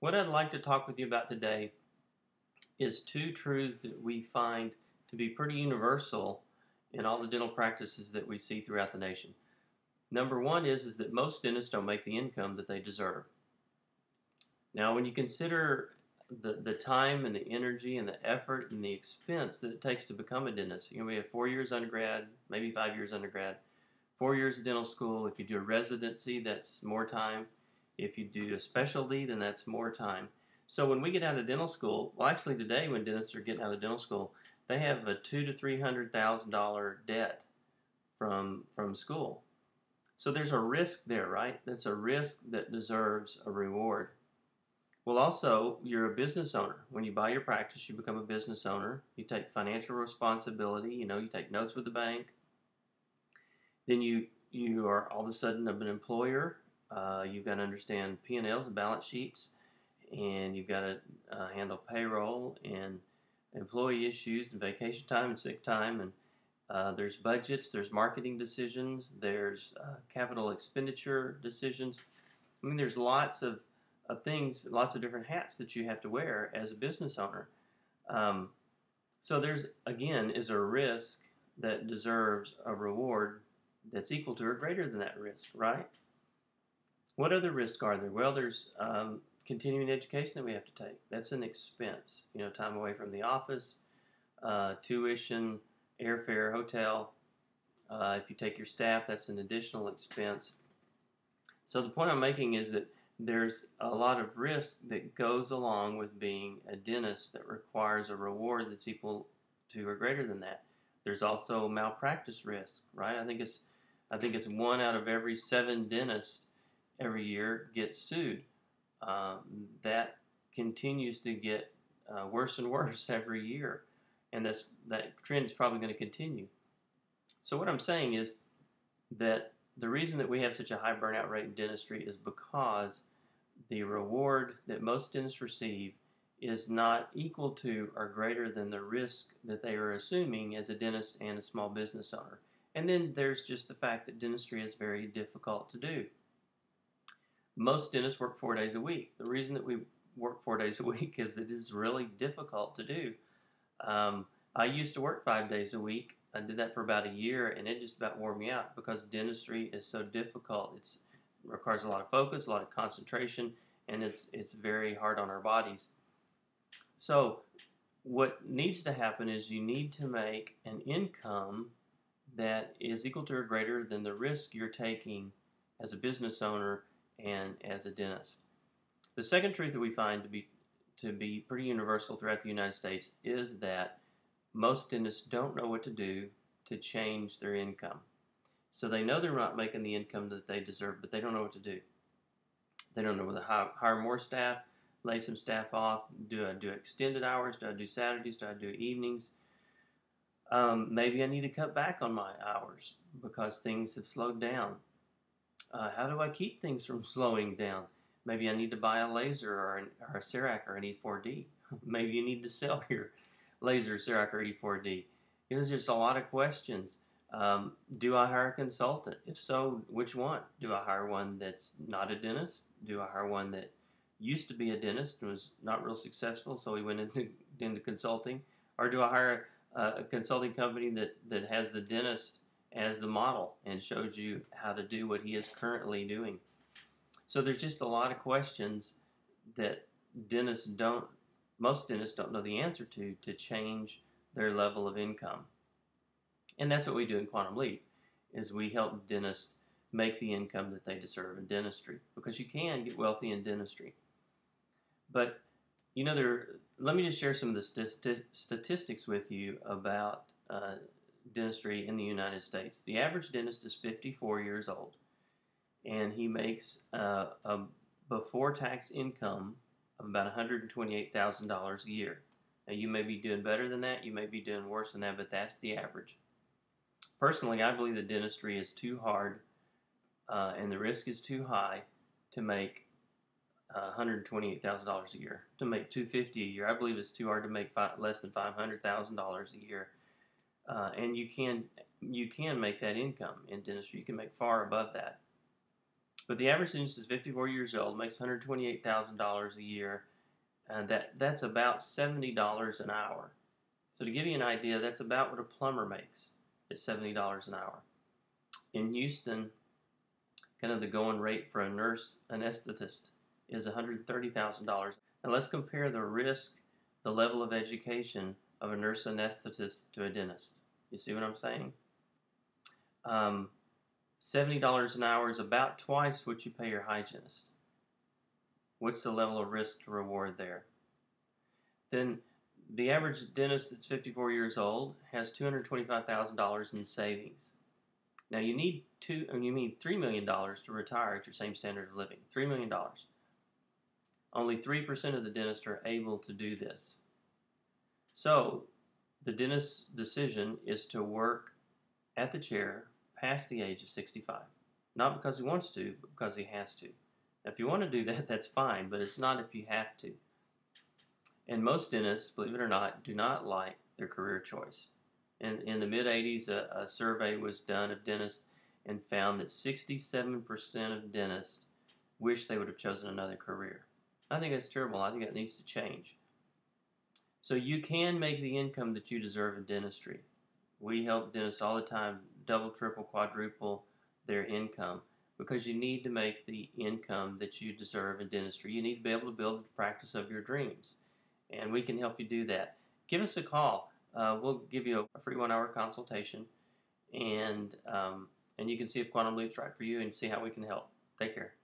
What I'd like to talk with you about today is two truths that we find to be pretty universal in all the dental practices that we see throughout the nation. Number one is that most dentists don't make the income that they deserve. Now, when you consider the time and the energy and the effort and the expense that it takes to become a dentist, we have 4 years undergrad, maybe 5 years undergrad, 4 years of dental school. If you do a residency, that's more time. If you do a specialty, then that's more time. So when we get out of dental school, well, actually today when dentists are getting out of dental school, they have a $200,000 to $300,000 debt from school. So there's a risk there, right? That's a risk that deserves a reward. Well, also, you're a business owner. When you buy your practice, you become a business owner. You take financial responsibility. You take notes with the bank. Then you are all of a sudden an employer. You've got to understand P&Ls and balance sheets, and you've got to handle payroll and employee issues and vacation time and sick time, and there's budgets, there's marketing decisions, there's capital expenditure decisions. I mean, there's lots of things, lots of different hats that you have to wear as a business owner. So there's, again, is a risk that deserves a reward that's equal to or greater than that risk, right? What other risks are there? Well, there's continuing education that we have to take. That's an expense. Time away from the office, tuition, airfare, hotel. If you take your staff, that's an additional expense. So the point I'm making is that there's a lot of risk that goes along with being a dentist that requires a reward that's equal to or greater than that. There's also malpractice risk, right? I think it's 1 out of every 7 dentists every year gets sued. That continues to get worse and worse every year, and that trend is probably going to continue. So what I'm saying is that the reason that we have such a high burnout rate in dentistry is because the reward that most dentists receive is not equal to or greater than the risk that they are assuming as a dentist and a small business owner. And then there's just the fact that dentistry is very difficult to do. Most dentists work 4 days a week. The reason that we work 4 days a week is it is really difficult to do. I used to work 5 days a week. I did that for about a year, and it just about wore me out because dentistry is so difficult. It requires a lot of focus, a lot of concentration, and it's very hard on our bodies. So what needs to happen is you need to make an income that is equal to or greater than the risk you're taking as a business owner and as a dentist. The second truth that we find to be pretty universal throughout the United States is that most dentists don't know what to do to change their income. So they know they're not making the income that they deserve, but they don't know what to do. They don't know whether to hire more staff, lay some staff off, do I do extended hours, do I do Saturdays, do I do evenings? Maybe I need to cut back on my hours because things have slowed down. How do I keep things from slowing down? Maybe I need to buy a laser or a CEREC or an E4D. Maybe you need to sell your laser, CEREC, or E4D. There's just a lot of questions. Do I hire a consultant? If so, which one? Do I hire one that's not a dentist? Do I hire one that used to be a dentist and was not real successful, so he went into consulting? Or do I hire a consulting company that has the dentist as the model and shows you how to do what he is currently doing? So there's just a lot of questions that most dentists don't know the answer to change their level of income. And that's what we do in Quantum Leap, is we help dentists make the income that they deserve in dentistry, because you can get wealthy in dentistry. But, let me just share some of the statistics with you about dentistry in the United States. The average dentist is 54 years old, and he makes a before-tax income of about $128,000 a year. Now, you may be doing better than that, you may be doing worse than that, but that's the average. Personally, I believe that dentistry is too hard and the risk is too high to make $128,000 a year. To make $250,000 a year, I believe it's too hard to make less than $500,000 a year. And you can make that income in dentistry. You can make far above that. But the average dentist is 54 years old, makes $128,000 a year, and that's about $70 an hour. So to give you an idea, that's about what a plumber makes, is $70 an hour. In Houston, kind of the going rate for a nurse anesthetist is $130,000. Now let's compare the risk, the level of education of a nurse anesthetist to a dentist. You see what I'm saying? $70 an hour is about twice what you pay your hygienist. What's the level of risk to reward there? Then the average dentist that's 54 years old has $225,000 in savings. Now you need $3 million to retire at your same standard of living. $3 million. Only 3% of the dentists are able to do this. So the dentist's decision is to work at the chair past the age of 65. Not because he wants to, but because he has to. Now, if you want to do that, that's fine, but it's not if you have to. And most dentists, believe it or not, do not like their career choice. In the mid-'80s, a survey was done of dentists and found that 67% of dentists wish they would have chosen another career. I think that's terrible. I think that needs to change. So you can make the income that you deserve in dentistry. We help dentists all the time double, triple, quadruple their income because you need to make the income that you deserve in dentistry. You need to be able to build the practice of your dreams, and we can help you do that. Give us a call. We'll give you a free 1-hour consultation, and you can see if Quantum Leap's right for you and see how we can help. Take care.